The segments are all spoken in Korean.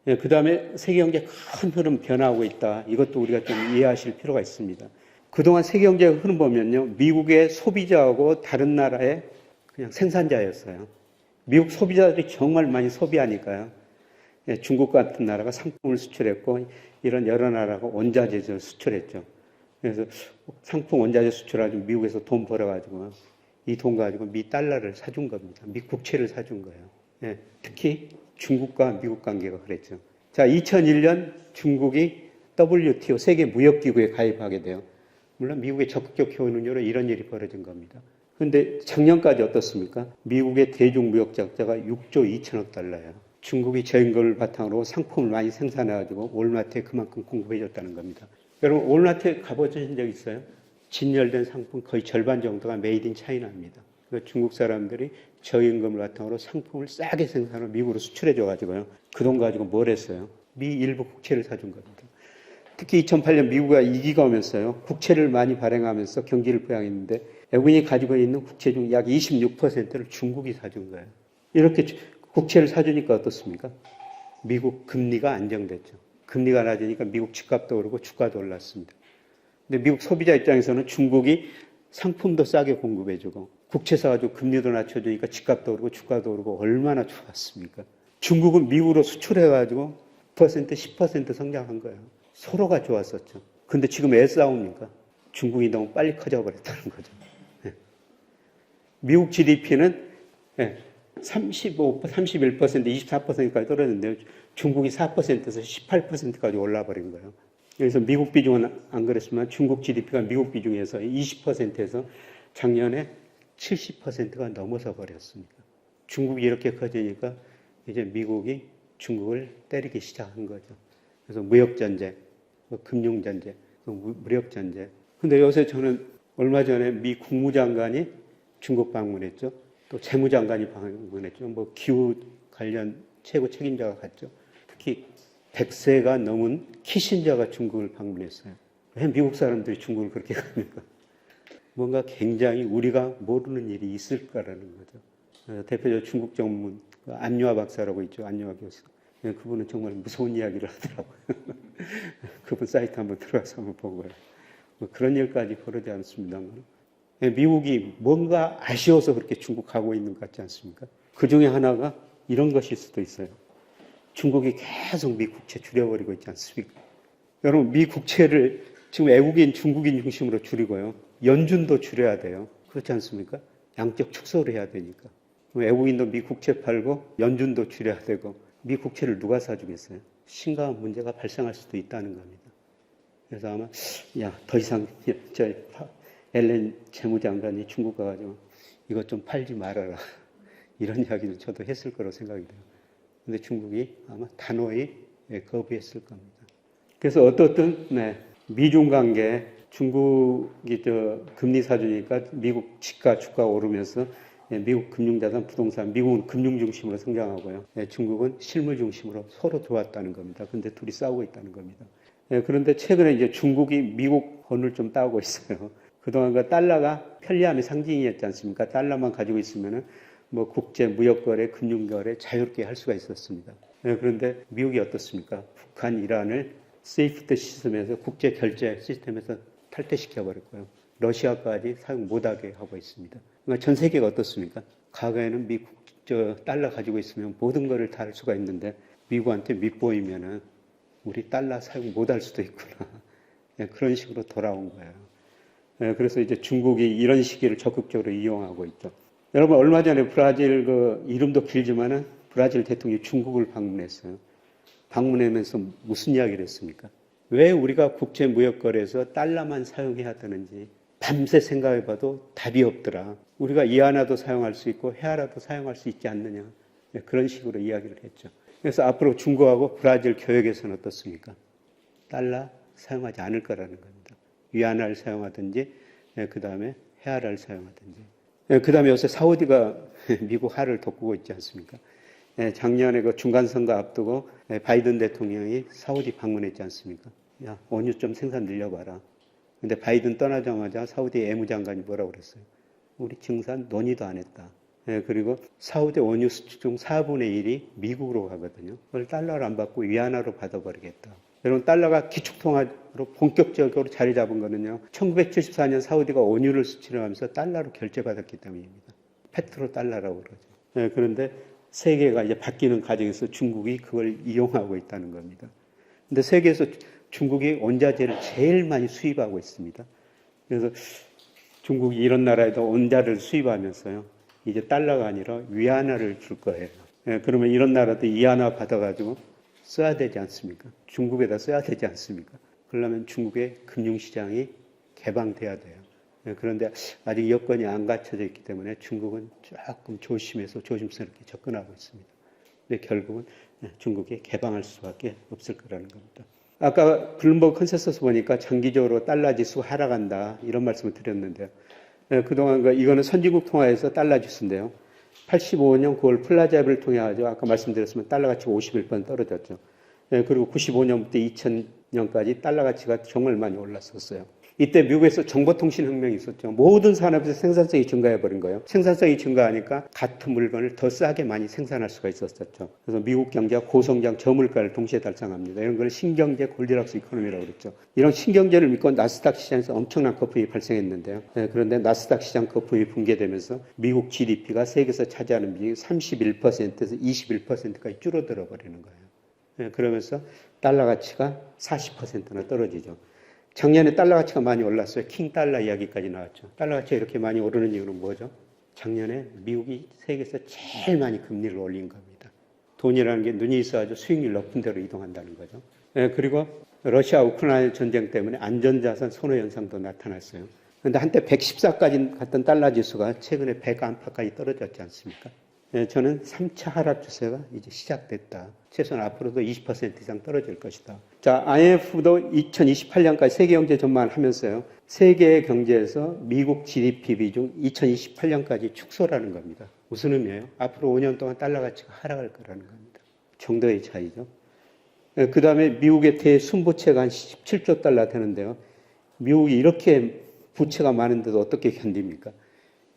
예, 그 다음에 세계경제 큰 흐름 변화하고 있다. 이것도 우리가 좀 이해하실 필요가 있습니다. 그동안 세계경제 흐름 보면요. 미국의 소비자하고 다른 나라의 그냥 생산자였어요. 미국 소비자들이 정말 많이 소비하니까요. 예, 중국 같은 나라가 상품을 수출했고 이런 여러 나라가 원자재를 수출했죠. 그래서 상품 원자재 수출하고 미국에서 돈 벌어가지고 이 돈 가지고 미 달러를 사준 겁니다. 미 국채를 사준 거예요. 예, 특히 중국과 미국 관계가 그랬죠. 자, 2001년 중국이 WTO 세계무역기구에 가입하게 돼요. 물론 미국의 적극적 효능으로 이런 일이 벌어진 겁니다. 그런데 작년까지 어떻습니까? 미국의 대중무역 적자가 6조 2천억 달러예요. 중국이 저인 걸 바탕으로 상품을 많이 생산해가지고 월마트에 그만큼 공급해줬다는 겁니다. 여러분 월마트에 가보신 적 있어요? 진열된 상품 거의 절반 정도가 메이드 인 차이나입니다. 중국 사람들이 저임금을 바탕으로 상품을 싸게 생산하고 미국으로 수출해줘가지고요. 그 돈 가지고 뭘 했어요? 미 일부 국채를 사준 겁니다. 특히 2008년 미국이 위기가 오면서요. 국채를 많이 발행하면서 경기를 부양했는데 외국인이 가지고 있는 국채 중 약 26%를 중국이 사준 거예요. 이렇게 국채를 사주니까 어떻습니까? 미국 금리가 안정됐죠. 금리가 낮으니까 미국 집값도 오르고 주가도 올랐습니다. 근데 미국 소비자 입장에서는 중국이 상품도 싸게 공급해주고 국채 사가지고 금리도 낮춰주니까 집값도 오르고 주가도 오르고 얼마나 좋았습니까? 중국은 미국으로 수출해가지고 9%, 10% 성장한 거예요. 서로가 좋았었죠. 근데 지금 왜 싸웁니까? 중국이 너무 빨리 커져버렸다는 거죠. 네. 미국 GDP는 35, 31%, 24%까지 떨어졌는데요. 중국이 4%에서 18%까지 올라버린 거예요. 그래서 미국 비중은 안 그랬지만 중국 GDP가 미국 비중에서 20%에서 작년에 70%가 넘어서 버렸습니다. 중국이 이렇게 커지니까 이제 미국이 중국을 때리기 시작한 거죠. 그래서 무역전쟁, 금융전쟁, 무력전쟁. 근데 요새 저는 얼마 전에 미 국무장관이 중국 방문했죠. 또 재무장관이 방문했죠. 뭐 기후 관련 최고 책임자가 갔죠. 특히 100세가 넘은 키신저가 중국을 방문했어요. 왜 미국 사람들이 중국을 그렇게 갑니까? 뭔가 굉장히 우리가 모르는 일이 있을까라는 거죠. 대표적으로 중국 전문 안유아 박사라고 있죠. 안유아 교수. 그분은 정말 무서운 이야기를 하더라고요. 그분 사이트 한번 들어가서 한번 보고요. 뭐 그런 일까지 벌어지지 않습니다만 미국이 뭔가 아쉬워서 그렇게 중국 가고 있는 것 같지 않습니까? 그 중에 하나가 이런 것일 수도 있어요. 중국이 계속 미 국채 줄여버리고 있지 않습니까? 여러분 미 국채를 지금 외국인 중국인 중심으로 줄이고요. 연준도 줄여야 돼요. 그렇지 않습니까? 양적 축소를 해야 되니까. 외국인도 미 국채 팔고 연준도 줄여야 되고 미 국채를 누가 사주겠어요? 심각한 문제가 발생할 수도 있다는 겁니다. 그래서 아마 더 이상 앨런 재무장관이 중국 가가지고 이것 좀 팔지 말아라 이런 이야기를 저도 했을 거라고 생각이 돼요. 근데 중국이 아마 단호히 거부했을 겁니다. 그래서 어떻든 미중 관계 중국이 금리 사주니까 미국 집가 주가 오르면서 미국 금융자산 부동산 미국은 금융 중심으로 성장하고요. 중국은 실물 중심으로 서로 좋았다는 겁니다. 근데 둘이 싸우고 있다는 겁니다. 그런데 최근에 이제 중국이 미국 본을 좀 따오고 있어요. 그동안 그 달러가 편리함의 상징이었지 않습니까? 달러만 가지고 있으면은 뭐 국제 무역거래, 금융거래 자유롭게 할 수가 있었습니다. 그런데 미국이 어떻습니까? 북한, 이란을 세이프트 시스템에서 국제 결제 시스템에서 탈퇴시켜버렸고요. 러시아까지 사용 못하게 하고 있습니다. 그러니까 전 세계가 어떻습니까? 과거에는 미국 달러 가지고 있으면 모든 거를 다 할 수가 있는데 미국한테 밑보이면은 우리 달러 사용 못할 수도 있구나. 그런 식으로 돌아온 거예요. 그래서 이제 중국이 이런 시기를 적극적으로 이용하고 있죠. 여러분 얼마 전에 브라질 이름도 길지만은 브라질 대통령이 중국을 방문했어요. 방문하면서 무슨 이야기를 했습니까? 왜 우리가 국제 무역거래에서 달러만 사용해야 되는지 밤새 생각해봐도 답이 없더라. 우리가 이하나도 사용할 수 있고 헤아라도 사용할 수 있지 않느냐. 그런 식으로 이야기를 했죠. 그래서 앞으로 중국하고 브라질 교역에서는 어떻습니까? 달러 사용하지 않을 거라는 겁니다. 위안화를 사용하든지 그 다음에 헤아라를 사용하든지. 그 다음에 요새 사우디가 미국 하를 돋구고 있지 않습니까? 작년에 그 중간선거 앞두고 바이든 대통령이 사우디 방문했지 않습니까? 야, 원유 좀 생산 늘려봐라. 근데 바이든 떠나자마자 사우디 외무장관이 뭐라고 그랬어요? 우리 증산 논의도 안 했다. 예, 그리고 사우디 원유 수출 중 4분의 1이 미국으로 가거든요. 그걸 달러를 안 받고 위안화로 받아버리겠다. 여러분, 달러가 기축통화로 본격적으로 자리 잡은 거는요, 1974년 사우디가 원유를 수출하면서 달러로 결제받았기 때문입니다. 페트로 달러라고 그러죠. 예, 그런데 세계가 이제 바뀌는 과정에서 중국이 그걸 이용하고 있다는 겁니다. 근데 세계에서 중국이 원자재를 제일 많이 수입하고 있습니다. 그래서 중국이 이런 나라에도 원자를 수입하면서요, 이제 달러가 아니라 위안화를 줄 거예요. 예, 그러면 이런 나라도 위안화 받아가지고 써야 되지 않습니까? 중국에다 써야 되지 않습니까? 그러려면 중국의 금융시장이 개방돼야 돼요. 예, 그런데 아직 여건이 안 갖춰져 있기 때문에 중국은 조금 조심해서 조심스럽게 접근하고 있습니다. 근데 결국은 중국이 개방할 수밖에 없을 거라는 겁니다. 아까 블룸버그 컨센서스 보니까 장기적으로 달러 지수 하락한다 이런 말씀을 드렸는데요. 그동안 이거는 선진국 통화에서 달러 지수인데요. 85년 9월 플라자를 통해 가지고 아까 말씀드렸으면 달러 가치가 51% 떨어졌죠. 그리고 95년부터 2000년까지 달러 가치가 정말 많이 올랐었어요. 이때 미국에서 정보통신혁명이 있었죠. 모든 산업에서 생산성이 증가해버린 거예요. 생산성이 증가하니까 같은 물건을 더 싸게 많이 생산할 수가 있었었죠. 그래서 미국 경제가 고성장 저물가를 동시에 달성합니다. 이런 걸 신경제 골디락스 이코노미라고 그랬죠. 이런 신경제를 믿고 나스닥 시장에서 엄청난 거품이 발생했는데요. 그런데 나스닥 시장 거품이 붕괴되면서 미국 GDP가 세계에서 차지하는 비중이 31%에서 21%까지 줄어들어 버리는 거예요. 그러면서 달러 가치가 40%나 떨어지죠. 작년에 달러 가치가 많이 올랐어요. 킹 달러 이야기까지 나왔죠. 달러 가치가 이렇게 많이 오르는 이유는 뭐죠? 작년에 미국이 세계에서 제일 많이 금리를 올린 겁니다. 돈이라는 게 눈이 있어가지고 수익률 높은 데로 이동한다는 거죠. 그리고 러시아 우크라이나 전쟁 때문에 안전자산 선호 현상도 나타났어요. 그런데 한때 114까지 갔던 달러 지수가 최근에 100 안팎까지 떨어졌지 않습니까? 저는 3차 하락 추세가 이제 시작됐다. 최소한 앞으로도 20% 이상 떨어질 것이다. 자, IMF도 2028년까지 세계 경제 전망을 하면서요, 세계 경제에서 미국 GDP 비중 2028년까지 축소라는 겁니다. 무슨 의미예요? 앞으로 5년 동안 달러 가치가 하락할 거라는 겁니다. 정도의 차이죠. 그 다음에 미국의 대순부채가 한 17조 달러 되는데요. 미국이 이렇게 부채가 많은데도 어떻게 견딥니까?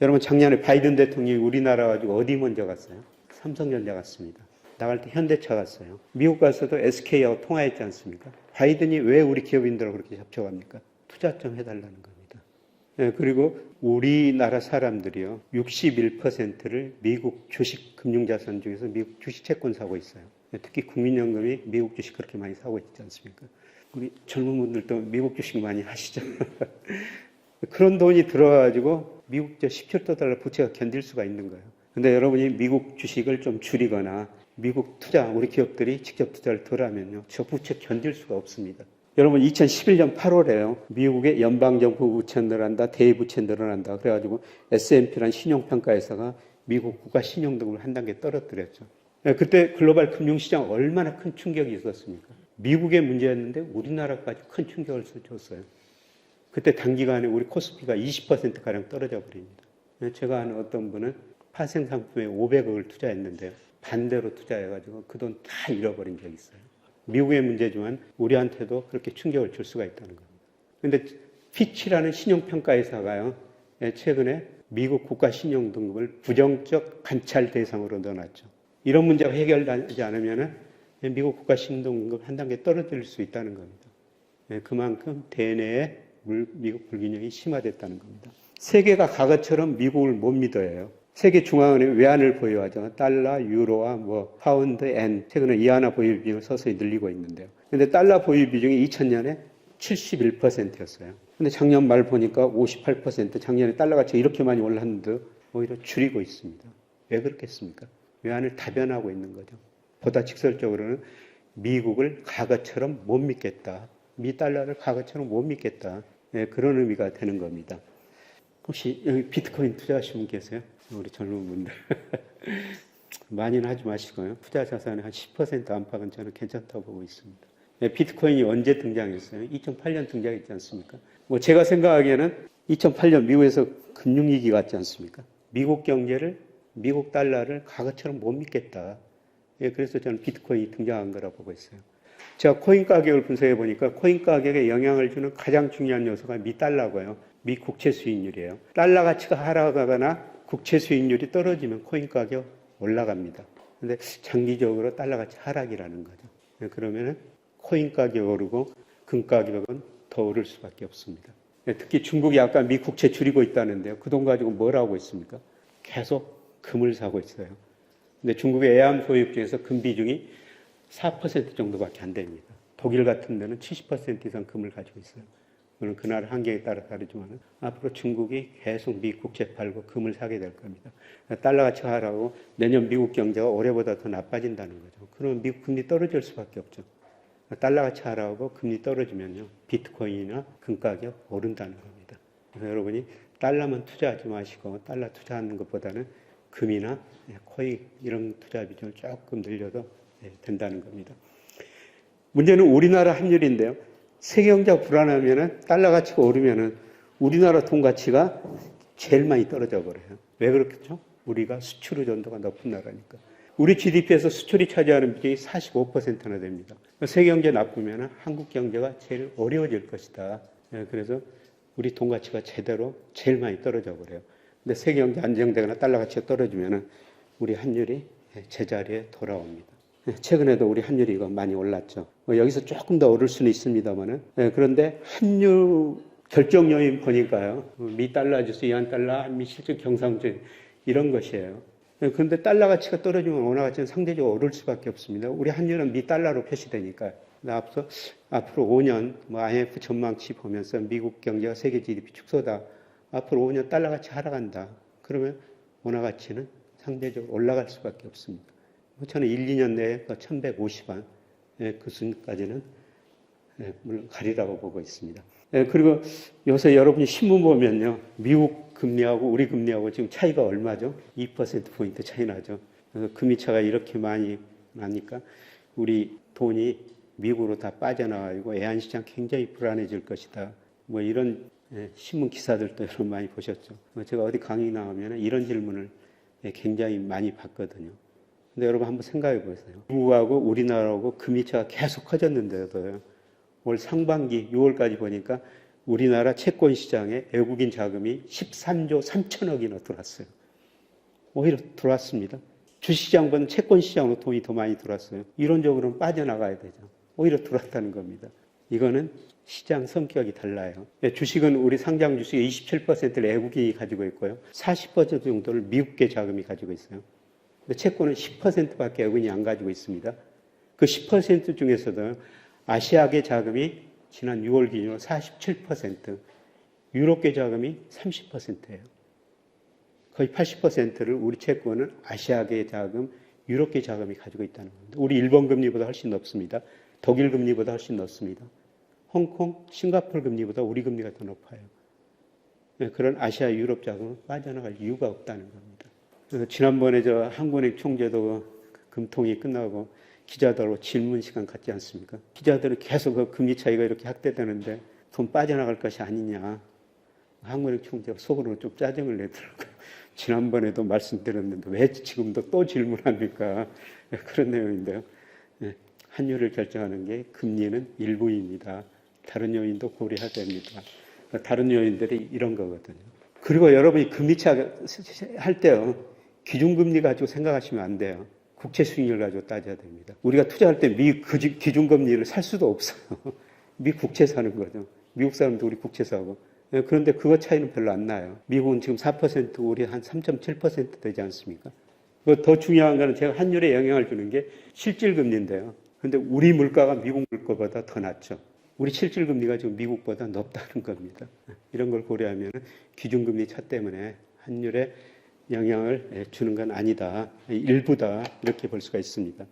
여러분, 작년에 바이든 대통령이 우리나라 가지고 어디 먼저 갔어요? 삼성전자 갔습니다. 나갈 때 현대차 갔어요. 미국 가서도 SK하고 통화했지 않습니까? 바이든이 왜 우리 기업인들하고 그렇게 접촉합니까? 투자 좀 해달라는 겁니다. 그리고 우리나라 사람들이요, 61%를 미국 주식 금융자산 중에서 미국 주식 채권 사고 있어요. 특히 국민연금이 미국 주식 그렇게 많이 사고 있지 않습니까? 우리 젊은 분들도 미국 주식 많이 하시죠? 그런 돈이 들어가지고 미국 17조 달러 부채가 견딜 수가 있는 거예요. 근데 여러분이 미국 주식을 좀 줄이거나 미국 투자, 우리 기업들이 직접 투자를 덜 하면요, 저 부채 견딜 수가 없습니다. 여러분, 2011년 8월에요. 미국의 연방정부 부채 늘어난다, 대부채 늘어난다. 그래가지고 S&P라는 신용평가회사가 미국 국가 신용등급을 한 단계 떨어뜨렸죠. 그때 글로벌 금융시장 얼마나 큰 충격이 있었습니까? 미국의 문제였는데 우리나라까지 큰 충격을 줬어요. 그때 단기간에 우리 코스피가 20%가량 떨어져 버립니다. 제가 아는 어떤 분은 파생 상품에 500억을 투자했는데요. 반대로 투자해가지고 그 돈 다 잃어버린 적이 있어요. 미국의 문제지만 우리한테도 그렇게 충격을 줄 수가 있다는 겁니다. 그런데 피치라는 신용평가회사가요, 최근에 미국 국가 신용등급을 부정적 관찰 대상으로 넣어놨죠. 이런 문제가 해결되지 않으면 미국 국가 신용등급 한 단계 떨어질 수 있다는 겁니다. 그만큼 대내에 미국 불균형이 심화됐다는 겁니다. 세계가 과거처럼 미국을 못 믿어요. 세계 중앙은행이 외환을 보유하죠. 달러, 유로와 파운드, 엔, 최근에 이하나 보유 비중을 서서히 늘리고 있는데요. 그런데 달러 보유 비중이 2000년에 71%였어요. 근데 작년 말 보니까 58%, 작년에 달러 가치가 이렇게 많이 올랐는데 오히려 줄이고 있습니다. 왜 그렇겠습니까? 외환을 다변하고 있는 거죠. 보다 직설적으로는 미국을 과거처럼 못 믿겠다. 미 달러를 과거처럼 못 믿겠다. 그런 의미가 되는 겁니다. 혹시 여기 비트코인 투자하시는 분 계세요? 우리 젊은 분들. 많이는 하지 마시고요. 투자 자산의 한 10% 안팎은 저는 괜찮다고 보고 있습니다. 비트코인이 언제 등장했어요? 2008년 등장했지 않습니까? 제가 생각하기에는 2008년 미국에서 금융위기 같지 않습니까? 미국 경제를, 미국 달러를 과거처럼 못 믿겠다. 그래서 저는 비트코인이 등장한 거라고 보고 있어요. 제가 코인 가격을 분석해 보니까 코인 가격에 영향을 주는 가장 중요한 요소가 미 달러고요. 미 국채 수익률이에요. 달러 가치가 하락하거나 국채 수익률이 떨어지면 코인 가격 올라갑니다. 근데 장기적으로 달러 가치 하락이라는 거죠. 그러면은 코인 가격이 오르고 금 가격은 더 오를 수밖에 없습니다. 특히 중국이 아까 미 국채 줄이고 있다는데요. 그 돈 가지고 뭘 하고 있습니까? 계속 금을 사고 있어요. 근데 중국의 애암 소유국 중에서 금 비중이 4% 정도밖에 안 됩니다. 독일 같은 데는 70% 이상 금을 가지고 있어요. 물론 그 나라 한계에 따라 다르지만 앞으로 중국이 계속 미 국채 팔고 금을 사게 될 겁니다. 달러 가치가 하락하고 내년 미국 경제가 올해보다 더 나빠진다는 거죠. 그러면 미국 금리 떨어질 수밖에 없죠. 달러 가치 하락하고 금리 떨어지면요, 비트코인이나 금 가격 오른다는 겁니다. 그래서 여러분이 달러만 투자하지 마시고 달러 투자하는 것보다는 금이나 코인 이런 투자 비중을 조금 늘려도 된다는 겁니다. 문제는 우리나라 환율인데요. 세계 경제가 불안하면은 달러 가치가 오르면은 우리나라 돈 가치가 제일 많이 떨어져 버려요. 왜 그렇겠죠? 우리가 수출 의존도가 높은 나라니까. 우리 GDP에서 수출이 차지하는 비중이 45%나 됩니다. 세계 경제 나쁘면 한국 경제가 제일 어려워질 것이다. 그래서 우리 돈 가치가 제대로 제일 많이 떨어져 버려요. 근데 세계 경제 안정되거나 달러 가치가 떨어지면 우리 환율이 제자리에 돌아옵니다. 최근에도 우리 환율이 이거 많이 올랐죠. 여기서 조금 더 오를 수는 있습니다만은. 그런데 환율 결정 요인 보니까요. 미 달러 지수, 이한 달러, 미 실질 경상주 이런 것이에요. 그런데 달러 가치가 떨어지면 원화 가치는 상대적으로 오를 수밖에 없습니다. 우리 환율은 미 달러로 표시되니까. 앞으로 5년 IMF 전망치 보면서 미국 경제가 세계 GDP 축소다. 앞으로 5년 달러 가치 하락한다. 그러면 원화 가치는 상대적으로 올라갈 수밖에 없습니다. 저는 1, 2년 내에 1150원 그 수준까지는 물론 가리라고 보고 있습니다. 그리고 요새 여러분이 신문 보면요. 미국 금리하고 우리 금리하고 지금 차이가 얼마죠? 2%포인트 차이 나죠. 그래서 금리 차가 이렇게 많이 나니까 우리 돈이 미국으로 다 빠져나가고 애한시장 굉장히 불안해질 것이다. 뭐 이런 신문 기사들도 여러분 많이 보셨죠. 제가 어디 강의 나오면 이런 질문을 굉장히 많이 받거든요. 근데 여러분 한번 생각해 보세요. 미국하고 우리나라하고 금리 차가 계속 커졌는데도요. 올 상반기 6월까지 보니까 우리나라 채권 시장에 외국인 자금이 13조 3천억이나 들어왔어요. 오히려 들어왔습니다. 주시장보다는 채권 시장으로 돈이 더 많이 들어왔어요. 이론적으로는 빠져나가야 되죠. 오히려 들어왔다는 겁니다. 이거는 시장 성격이 달라요. 주식은 우리 상장 주식의 27%를 외국인이 가지고 있고요. 40% 정도를 미국계 자금이 가지고 있어요. 근데 채권은 10%밖에 외국인이 안 가지고 있습니다. 그 10% 중에서도 아시아계 자금이 지난 6월 기준으로 47%, 유럽계 자금이 30%예요. 거의 80%를 우리 채권은 아시아계 자금, 유럽계 자금이 가지고 있다는 겁니다. 우리 일본 금리보다 훨씬 높습니다. 독일 금리보다 훨씬 높습니다. 홍콩, 싱가포르 금리보다 우리 금리가 더 높아요. 그런 아시아, 유럽 자금은 빠져나갈 이유가 없다는 겁니다. 그래서 지난번에 한국은행 총재도 금통이 끝나고 기자들하고 질문 시간 갖지 않습니까? 기자들은 계속 그 금리 차이가 이렇게 확대되는데 돈 빠져나갈 것이 아니냐. 한국은행 총재가 속으로 좀 짜증을 내더라고요. 지난번에도 말씀드렸는데 왜 지금도 또 질문합니까? 그런 내용인데요. 환율을 결정하는 게 금리는 일부입니다. 다른 요인도 고려해야 됩니다. 다른 요인들이 이런 거거든요. 그리고 여러분이 금리 차 할 때요. 기준금리 가지고 생각하시면 안 돼요. 국채 수익률 가지고 따져야 됩니다. 우리가 투자할 때 미 기준금리를 살 수도 없어요. 미 국채 사는 거죠. 미국 사람도 우리 국채 사고. 그런데 그거 차이는 별로 안 나요. 미국은 지금 4%, 우리 한 3.7% 되지 않습니까? 더 중요한 거는 제가 환율에 영향을 주는 게 실질금리인데요. 그런데 우리 물가가 미국 물가보다 더 낮죠. 우리 실질금리가 지금 미국보다 높다는 겁니다. 이런 걸 고려하면 기준금리 차 때문에 환율에 영향을 주는 건 아니다. 일부다. 이렇게 볼 수가 있습니다.